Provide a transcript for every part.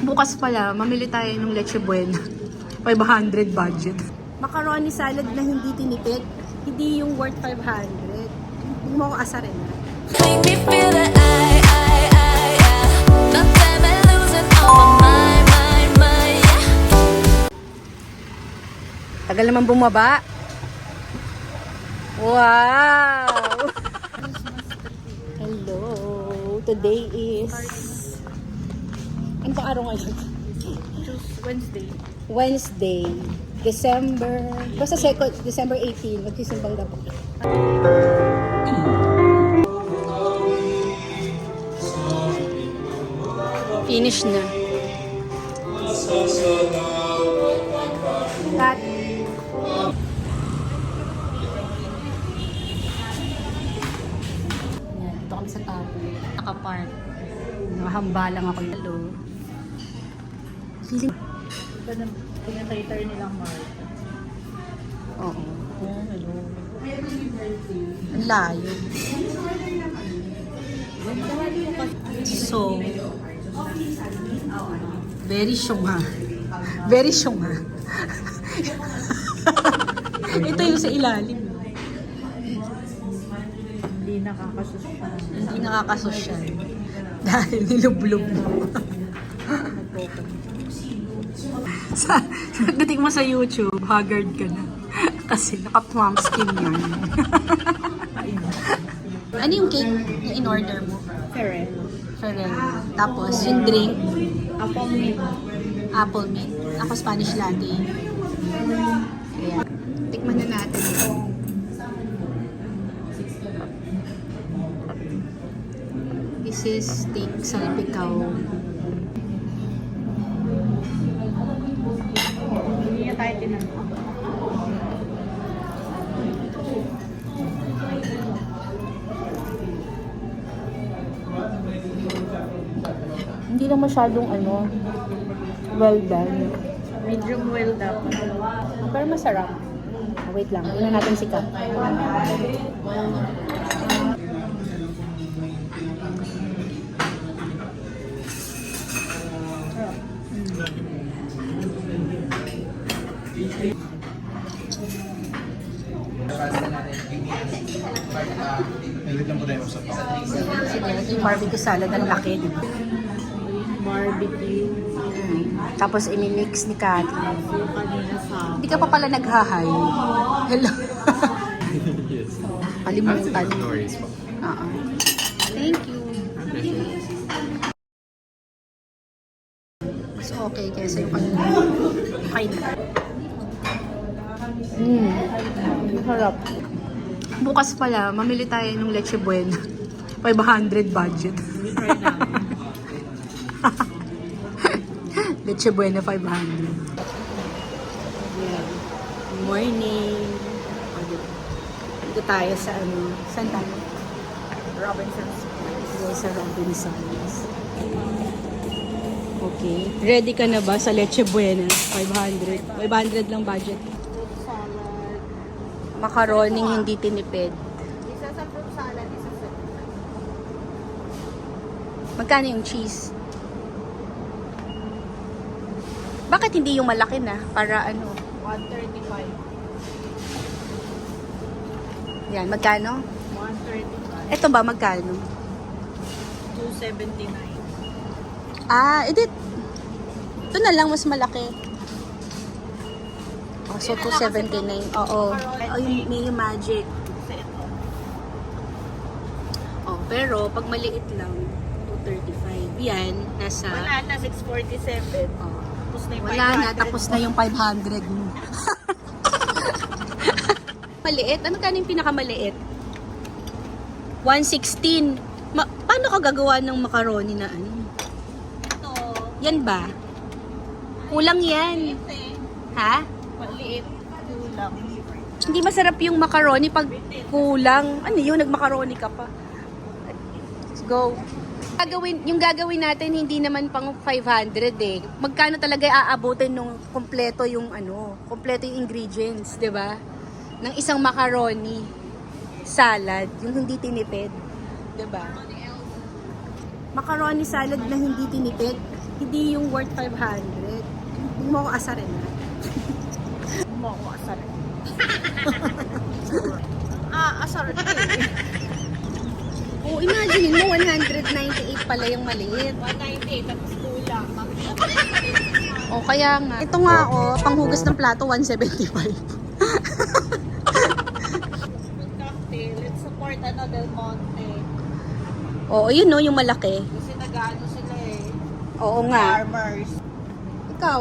Bukas pala, mamili tayo ng Leche Buena. 500 budget. Macaroni salad na hindi tinipid. Hindi yung worth 500. Huwag mo ako asarin. Make me feel that not time I losing all my mind, Tagal naman bumaba. Wow! Hello! Today is... Ano pang araw ngayon? Wednesday. Wednesday. Basta December 18, magsisimbang gabi. Finish na. Cut. Yan, dito kami sa tapo. Nakapark. Nakahamba lang ako. Hello. Pinatater nilang Mark. Oo. Oh, hello. Ang layo. So, very syunga. Very syunga. Ito yung sa ilalim. Hindi nakakasosyal. Hindi nakakasosyal. Dahil nilublob mo. Pagdating mo sa YouTube, haggard ka na. Kasi naka-plum skin yan. Ano yung cake na in-order mo? Ferrero. Ferrero. Tapos yung drink, Apple mint. apple mint. Ako Spanish latte. Ayan. Tikman na natin. This is steak salpikaw. Hindi niya tayo tinanong. Hindi lang masyadong well done. Medium well dapat. Pero masarap. Wait lang, tingnan natin si Kat. Sige, yung barbecue salad, ang laki, di ba? Barbecue. Tapos imimix ni Kat. Yung kanina sa... Hindi ka pa pala nag-hi. Hello. Yes. Kalimutan. Stories po. Oo. Thank you. Mas okay kaysa yung kanina. Okay na. Masarap. Bukas pala, mamili tayo ng Leche Buena. 500 budget. Try namin. Leche Buena 500. Morning. Dito tayo sa saan tayo? Robinson's Place. Dito sa Robinson's. Okay. Ready ka na ba sa Leche Buena? 500. 500 lang budget. Salad. Macaroning hindi tinipid. Isa sa fruit salad, isa sa... Magkano yung cheese? Bakit hindi yung malaki na? Para 135. Yan, magkano? 135. Ito ba, magkano? 279. Ito na lang, mas malaki. Oh, so, 279. Oo. Oh, yung magic. Kasi ito. Oh, pero, pag maliit lang, 235. Yan, nasa... Wala na, 647. Oh, Tapos na yung wala na, 500. tapos na yung 500 mo. Maliit? Ano ka yung pinakamaliit? 116. Paano ka gagawa ng macaroni na ano? Ito. Yan ba? Kulang yan. Maliit eh. Ha? Maliit. Kulang. Hindi masarap yung macaroni pag kulang. Ano yun? Nagmacaroni ka pa. Let's go. Yung gagawin natin hindi naman pang 500 eh. Magkano talaga aabutin nung kompleto yung kompleto yung ingredients, 'di ba? Ng isang macaroni salad, yung hindi tinipid, 'di ba? Macaroni salad na hindi tinipid, Hindi yung worth 500. Hindi mo ako asarin na. Hindi mo ako asarin. Asarin ka Oh, imagine mo, 198 pala yung maliit. 198, tapos kulang. O, kaya nga. Ito nga, panghugas ng plato, 175. Cocktail, let's support Del Monte. Oo, yun no, yung malaki. Kasi nag-ano sila eh. Oo nga. Farmers. Ikaw,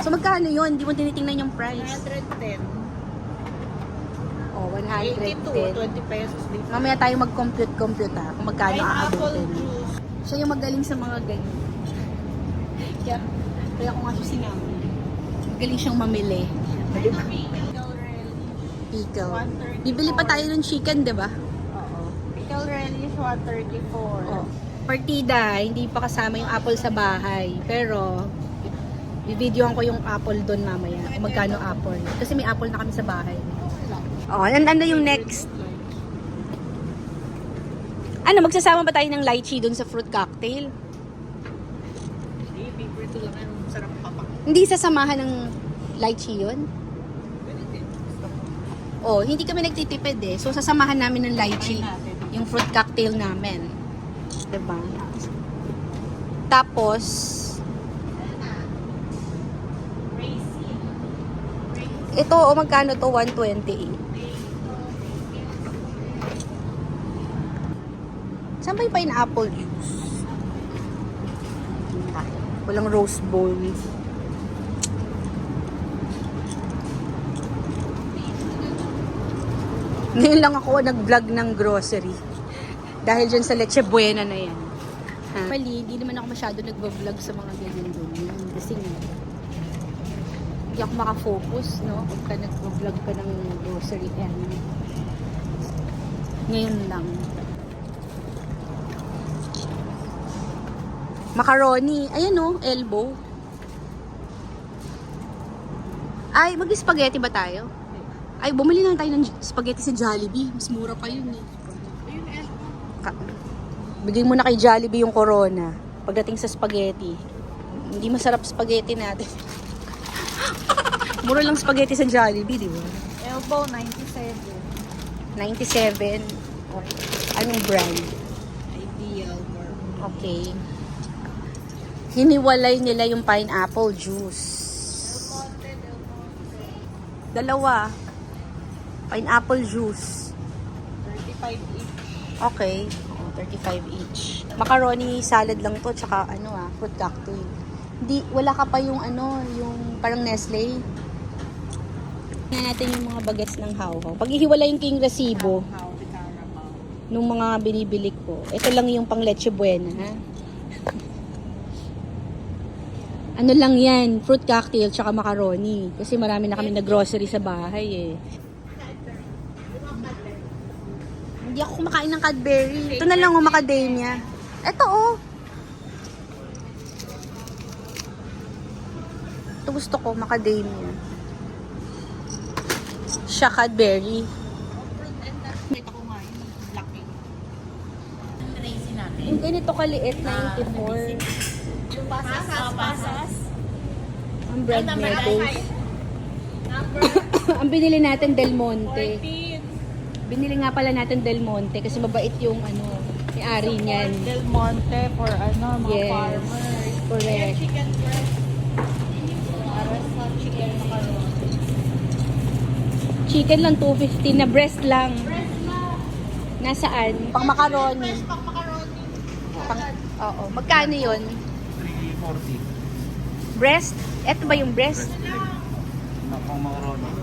so magkano yun? Hindi mo tinitingnan yung price. 110. Oh, 82, 110. 20 pesos difference. Mamaya tayo mag-compute ha, kung magkano Ay, apple aabutin. juice. Siya yung magaling sa mga ganyan. Kaya ko nga siya sinama. Magaling siyang mamili. Pickle relish. Pickle. 134. Bibili pa tayo ng chicken, di ba? Oo. Pickle relish, 134. Oh. Partida, hindi pa kasama yung apple sa bahay. Pero, bibidyoan ko yung apple doon mamaya. Kung magkano apple. Kasi may apple na kami sa bahay. Oh, ano yung next? Ano, magsasama ba tayo ng lychee doon sa fruit cocktail? Hindi, favorite ko lang yan. Sarap papak. Hindi sasamahan ng lychee yun? Oh, hindi kami nagtitipid eh. So, sasamahan namin ng lychee. Yung fruit cocktail namin. Diba? Tapos, ito, magkano to? 128. Saan ba yung pineapple juice? Walang rose bowl. Ngayon lang ako nag-vlog ng grocery. Dahil dyan sa Leche Buena na yan. Ha? Mali, hindi naman ako masyado nag-vlog sa mga ganyan-ganyan. Kasi hindi ako makafocus, no? Pagka nag-vlog ka ng grocery. Yan. Ngayon lang. Macaroni. Ayan no, elbow. Ay, mag-spaghetti ba tayo? Ay, bumili lang tayo ng spaghetti sa Jollibee. Mas mura pa yun eh. Bigay mo na kay Jollibee yung Corona. Pagdating sa spaghetti. Hindi masarap spaghetti natin. Mura lang spaghetti sa Jollibee, di ba? Elbow, 97. 97. Okay. Anong brand? Ideal. Okay. Hiniwalay nila yung pineapple juice. Dalawa. Pineapple juice. 35 each. Okay. 35 each. Macaroni salad lang to, tsaka fruit cocktail. Hindi, wala ka pa yung yung parang Nestle. Tingnan natin yung mga bagets ng Hawhaw. Pag ihiwalayin ko yung resibo How the caramel. nung mga binibili ko. Ito lang yung pang Leche Buena, ha? Ano lang yan, fruit cocktail tsaka macaroni. Kasi marami na kami nag-grocery sa bahay eh. Hindi ako kumakain ng Cadbury. Ito na lang macadamia. Ito Ito gusto ko, macadamia. Siya Cadbury. Kita ko nga yun. Laki. Tracy natin. Yung ganito kaliit, 94. Yung pasas. Ang bread meadows. Ang binili natin Del Monte. Binili nga pala natin Del Monte kasi mabait yung may-ari niyan. Del Monte for mga Yes. farmers. Correct. Chicken breast. Para sa chicken macaroni. Chicken lang 250 na breast lang. Nasaan? Pang macaroni. Pang macaroni. Oo. Magkano yun? 340. Breast? Eto ba yung breast? Na pang macaroni.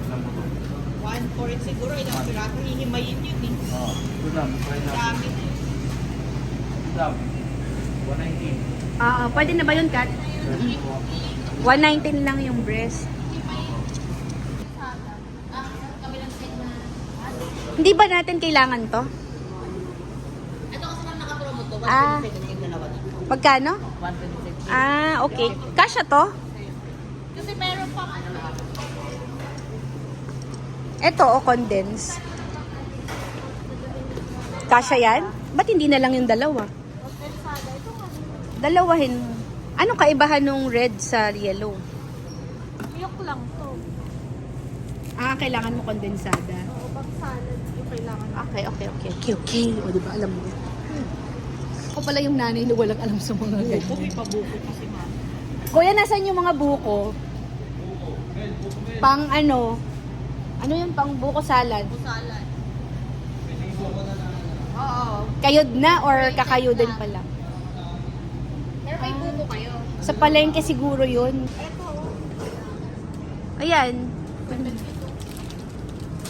140 siguro. Ilang piraso. Hihimayin yun eh. Ito lang. Try lang. Dami na yun. Dam. 119. Pwede na ba yun, Kat? 119 lang yung breast. Hindi ba natin kailangan to? Ito kasi naman nakapromo to. Ah. 126 yung dalawa dito. Magkano? 126. Okay. Kasya to? Kasi meron pang Ito, condense. Kasya yan? Ba't hindi na lang yung dalawa? Dalawahin mo. Anong kaibahan nung red sa yellow? Milk lang to. Kailangan mo kondensada. Oo, pag salad yung kailangan. Okay. O, diba, alam mo. Ako pala yung nanay na walang alam sa mga ganyan. May pabuko kasi ma'am. Kuya, nasan yung mga buko? Pang ano? Ano yun? Pang buko salad? Salad. Oo. Kayod na or kakayodin pa lang? Pero may buko kayo. Sa palengke siguro yun. Ito. Ayan.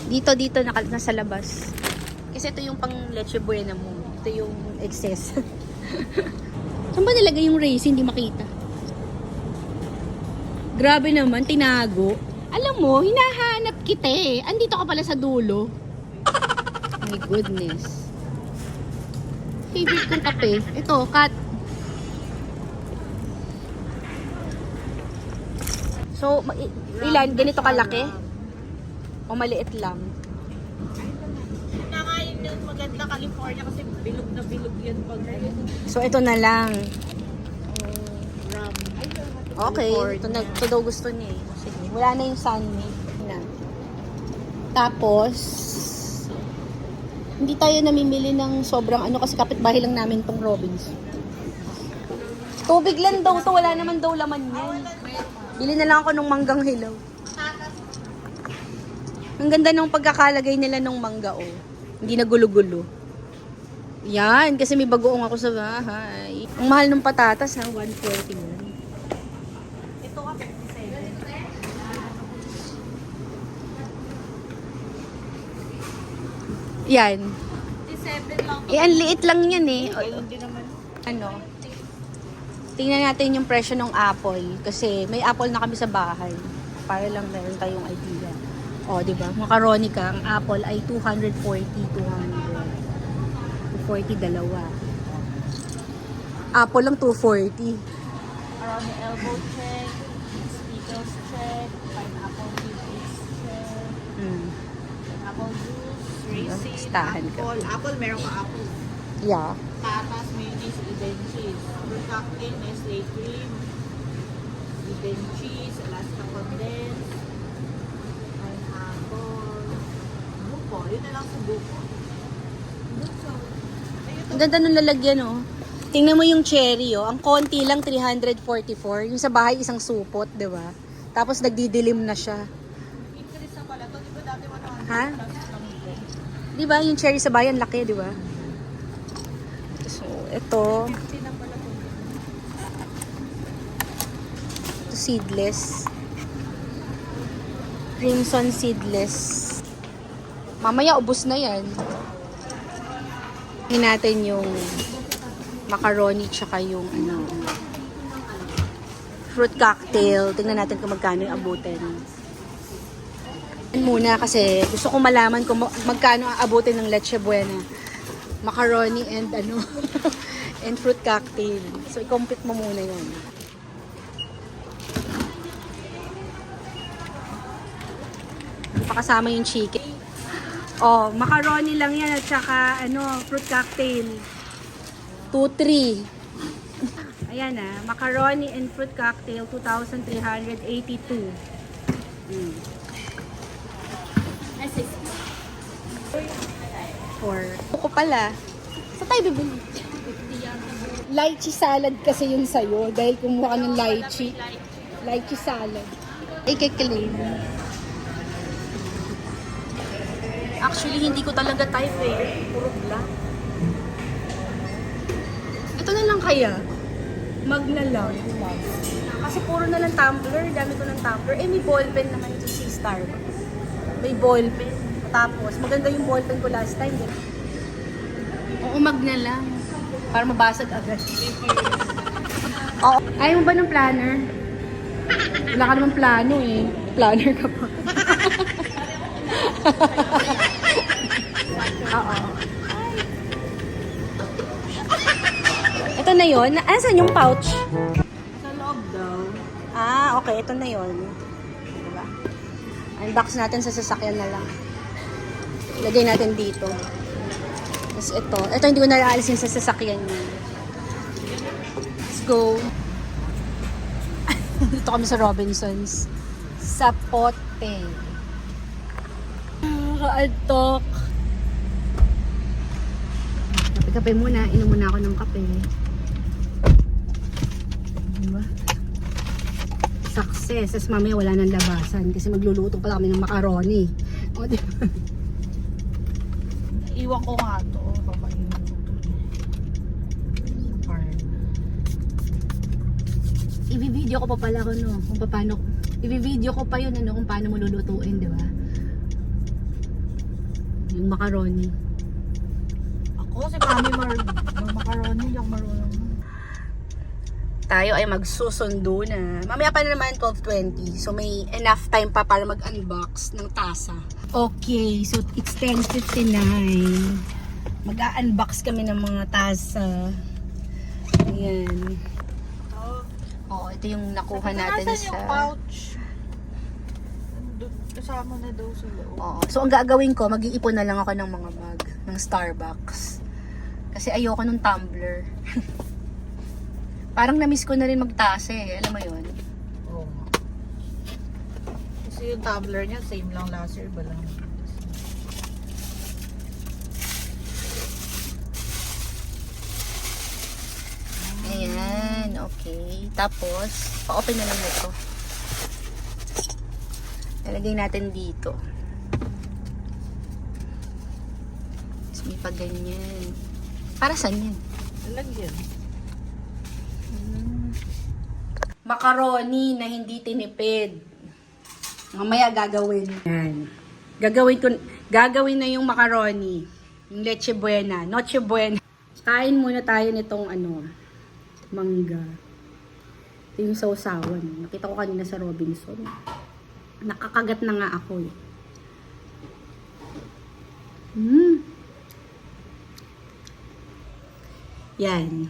Dito nasa labas. Kasi ito yung pang leche buena mo. Ito yung excess. Saan ba nilagay yung race? Hindi makita. Grabe naman, tinago. Alam mo, hinahanap kita eh. Andito ka pala sa dulo. My goodness. Favorite kong kape. Ito, cat. So, ilan? Ganito kalaki? O maliit lang? Nangayon yung maganda California kasi bilog na bilog yan pag So, ito na lang. ram. Okay, ito daw gusto niya eh. Sige, wala na yung sunmade na. Tapos, hindi tayo namimili ng sobrang ano kasi kapitbahay lang namin tong Robins. Tubig lang daw to, wala naman daw laman yan. Bili na lang ako ng manggang hilaw. Ang ganda ng pagkakalagay nila ng mangga oh. Hindi na gulo-gulo. Yan, kasi may bagoong ako sa bahay. Ang mahal ng patatas ha, 141. Ito ka 57. Yan. 57 lang. Ang liit lang yan eh. Ayun din naman. Ano? Tingnan natin yung presyo ng apple. Kasi may apple na kami sa bahay. Para lang meron tayong idea. O, di ba? Macaroni ka. Ang apple ay 240, 240 dalawa. Apple lang 240. Around the elbow check, speakers check, pineapple juice check, apple juice, raisin, Listahan ka. apple, meron ka apple. Yeah. Tatas, mayonnaise, even cheese. Fructactin, Nestle cream, even cheese, Alaska condensed, pineapple, buko. Yun na lang sa buko. Buko. Ang ganda nung lalagyan, oh. Tingnan mo yung cherry, oh. Ang konti lang, 344. Yung sa bahay, isang supot, di ba? Tapos nagdidilim na siya. Increase na pala to. Di ba dati 100 Ha? plus lang ito? Di ba? Yung cherry sa bayan, laki, di ba? So, ito. 50 na pala to. Ito seedless. Crimson seedless. Mamaya, ubos na yan. Tingnan natin yung macaroni tsaka yung ano, fruit cocktail. Tingnan natin kung magkano yung abutin. Yan muna kasi gusto ko malaman kung magkano ang abutin ng leche buena. Macaroni and ano and fruit cocktail. So i-complete mo muna yun. Pa kasama yung chicken. Oh, macaroni lang yan at saka ano, fruit cocktail. 2-3. Ayan ah, macaroni and fruit cocktail 2,382. Or buko pala. Sa tayo bibili? Lychee salad kasi yun sa'yo dahil kumuha ka ng lychee. Lychee salad. I-claim. Actually, hindi ko talaga type eh. Puro black. Ito na lang kaya. Mag na lang. Kasi puro na lang tumbler. Dami ko ng tumbler. Eh, may ballpen naman ito si Starbucks. May ballpen. Tapos, maganda yung ballpen ko last time. Oo, mag na lang. Para mabasag agad. Oo. Ayaw mo ba ng planner? Wala ka naman plano eh. Planner ka pa. Oo. Ito na yun. Asan yung pouch? Sa loob daw. Ah, okay. Ito na yun. Diba? Unbox natin sa sasakyan na lang. Lagay natin dito. Tapos ito. Ito hindi ko na aalisin sa sasakyan niya. Let's go. Dito kami sa Robinsons. Sa Pote. Kaantok. Kape muna. Inom muna ako ng kape. Diba? Success. As mamaya wala nang labasan. Kasi magluluto pala kami ng macaroni. O, diba? Iwan ko nga to. Papainin ko to. Sa farm. I-video ko pa pala kung paano. I-video ko pa yun kung paano mo lulutuin, di ba? Yung macaroni. Ako, si Mami macaroni. Hindi ako marunong. Tayo ay magsusundo na. Mamaya pa na naman 12:20. So may enough time pa para mag-unbox ng tasa. Okay, so it's 10:59. Mag-unbox kami ng mga tasa. Ayan. Oo, ito yung nakuha natin Nasaan sa... yung pouch? Kasama na daw sa loob. Oo. So ang gagawin ko, mag-iipon na lang ako ng mga bag ng Starbucks. Kasi ayoko nung tumbler. Parang na-miss ko na rin magtasa eh. Alam mo yun? Oo nga. Kasi yung tumbler niya, same lang last year ba lang? Ayan, okay. Tapos, pa-open na lang ito. Lalagay natin dito. Tapos may pa ganyan. Para saan yan? Lalagyan. Macaroni na hindi tinipid. Mamaya gagawin. Yan. Gagawin na yung macaroni. Yung leche buena. Noche buena. Kain muna tayo nitong mangga. Ito yung sausawan. Nakita ko kanina sa Robinson. Nakakagat na nga ako eh. Yan.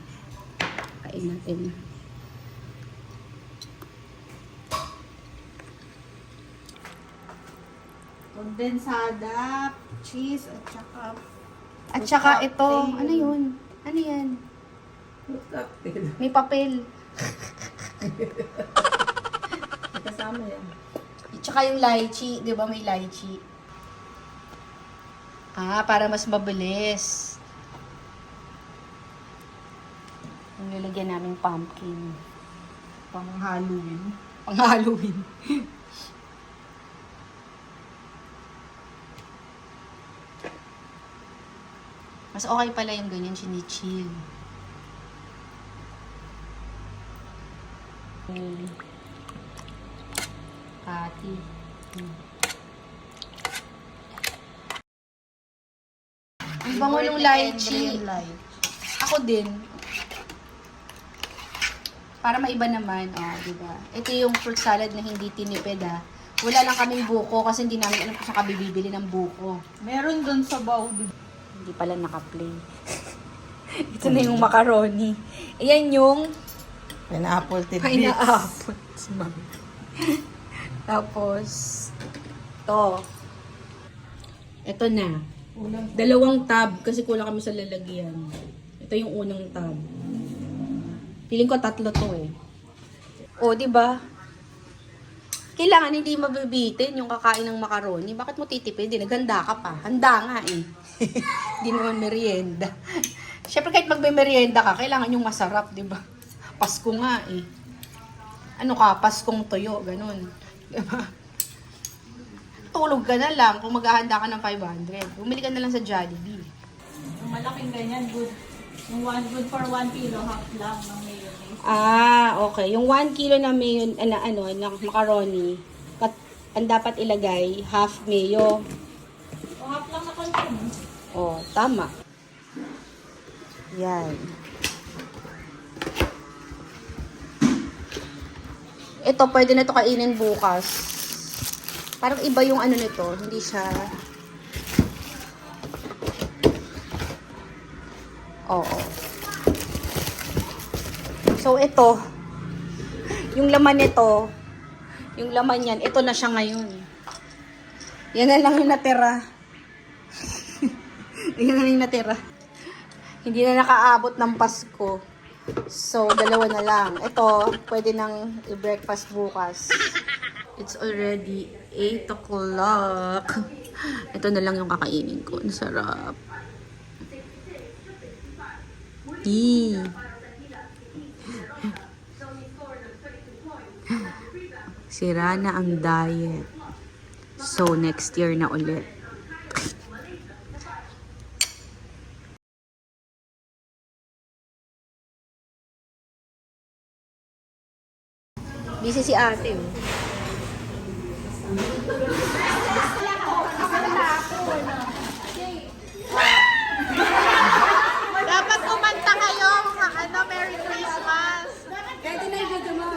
Kain natin. Kondensada, cheese, At saka ito, ano yun? Ano yan? May papel. kasama yan. At saka yung lychee, di ba may lychee? Para mas mabilis. Yung nilagyan namin pumpkin. Pang Halloween. Pang Halloween. Mas okay pala yung ganyan, chinichill. Pati. Ang bango ng lychee. Ako din. Para maiba naman, diba? Ito yung fruit salad na hindi tinipid, Wala lang kaming buko kasi hindi namin alam kung saan kami bibili ng buko. Meron dun sa baw. Hindi pala naka-play. Ito na yung macaroni. Ayan yung Pineapple tidbits. pineapple. Tapos, ito na. Dalawang tab kasi kulang kami sa lalagyan. Ito yung unang tab. Feeling ko 3 to eh. Di ba? Kailangan hindi mabibitin yung kakain ng macaroni. Bakit mo titipid? Naghanda ka pa. Handa nga eh. Hindi naman merienda. Siyempre kahit magme-merienda ka, kailangan yung masarap, di ba? Pasko nga eh. Ano ka? Paskong tuyo, ganun. Di ba? Tulog ka na lang kung maghahanda ka ng 500. Bumili ka na lang sa Jollibee. Yung malaking ganyan, good. Yung good for 1 kilo, half lang ng mayonnaise. Okay. Yung 1 kilo na na macaroni, ang dapat ilagay, half mayo. O half lang na consume. Tama. Yan. Ito, pwede na ito kainin bukas. Parang iba yung nito. Hindi siya... Oo. So, ito. Yung laman nito, yung laman yan, ito na siya ngayon. Yan na lang yung natira. Yan na lang yung natira. Hindi na nakaabot ng Pasko. So, dalawa na lang. Ito, pwede nang i-breakfast bukas. It's already 8 o'clock. Ito na lang yung kakainin ko. Ang sarap. Yee. Sira na ang diet. So, next year na ulit. Busy si ate. Oh. Dapat kumanta kayo. Ano, Merry Christmas. Pwede na yung video mo.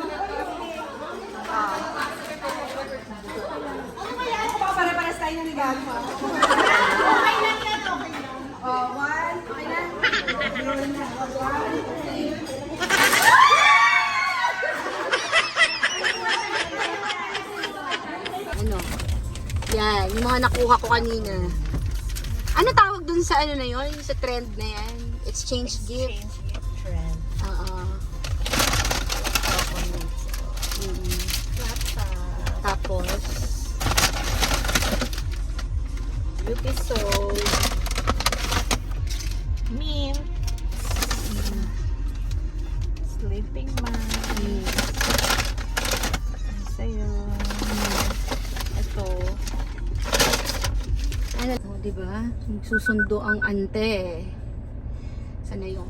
Pare-pares tayo na regalo mo. Okay lang yan, okay lang. Oh, one. Okay na. Ano? Yan, yung mga nakuha ko kanina. Ano tawag dun sa ano na yon? Sa trend na yan? Exchange gift. Trend. Oo. Tapos, beauty soap. Mint. Sleeping mask. Sa'yo. Ito. Ano, oh, diba? Susundo ang ante. Sana yung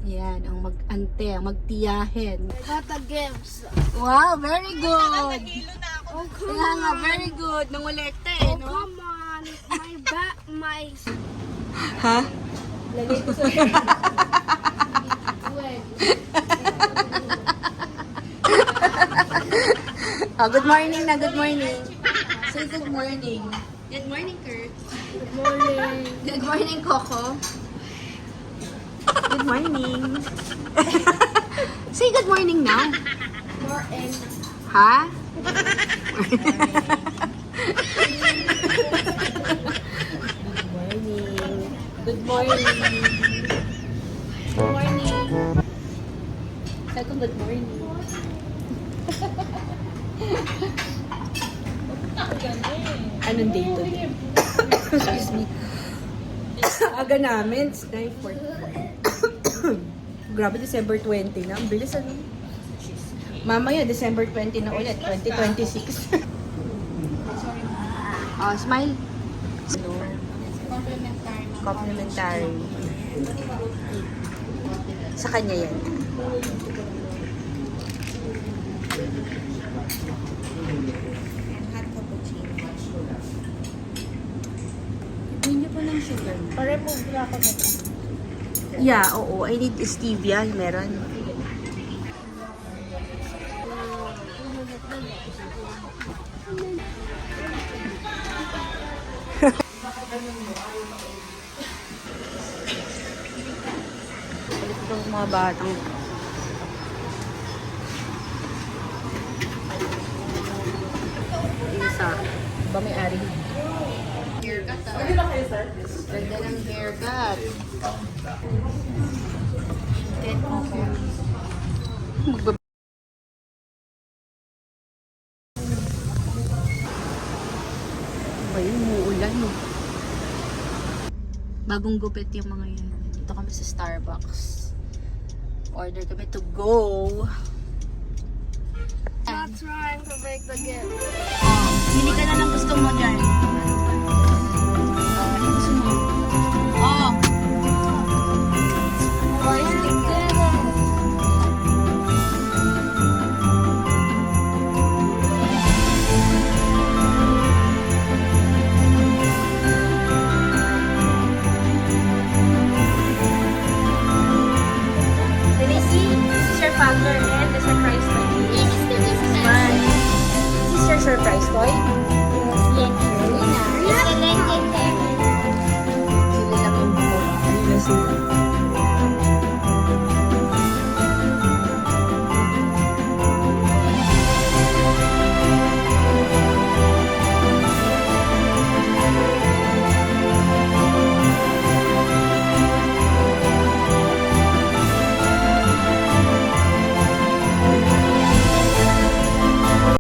yan, ang mag-ante, ang magtiyahin. Got the gifts. Wow, very good. Nahilo na ako. Oh, kaya nga, very good. Nangolekta eh, no? Come on. My Ha? Lagay ko sa Oh, good morning na, good morning. Say good morning. Good morning, Kurt. Good morning. Good morning, Coco. Good morning. Say good morning now. Morning. Ha? Good morning. Good morning. Sabi ko good morning. Anong date today? Excuse me. Aga namin. It's 9:44. Grabe, December 20 na. Ang bilis ano. Mamaya, December 20 na ulit. 2026. Oh, smile. Complimentary. Sa kanya yan. Hot cappuccino. Hindi niyo po ng sugar. Pa-remove na ako nito. Yeah, oo. I need stevia. Meron. Balik itong mga batang. Isa. Ba may ari? Haircut. Pwede ba kayo, sir? Ganda ng haircut. Magbab... Ba yun, umuulan mo. Bagong gupit yung mga yan. Dito kami sa Starbucks. Order kami to go. Not trying to make the gift. Pili ka na ng gusto mo dyan. Ano gusto mo?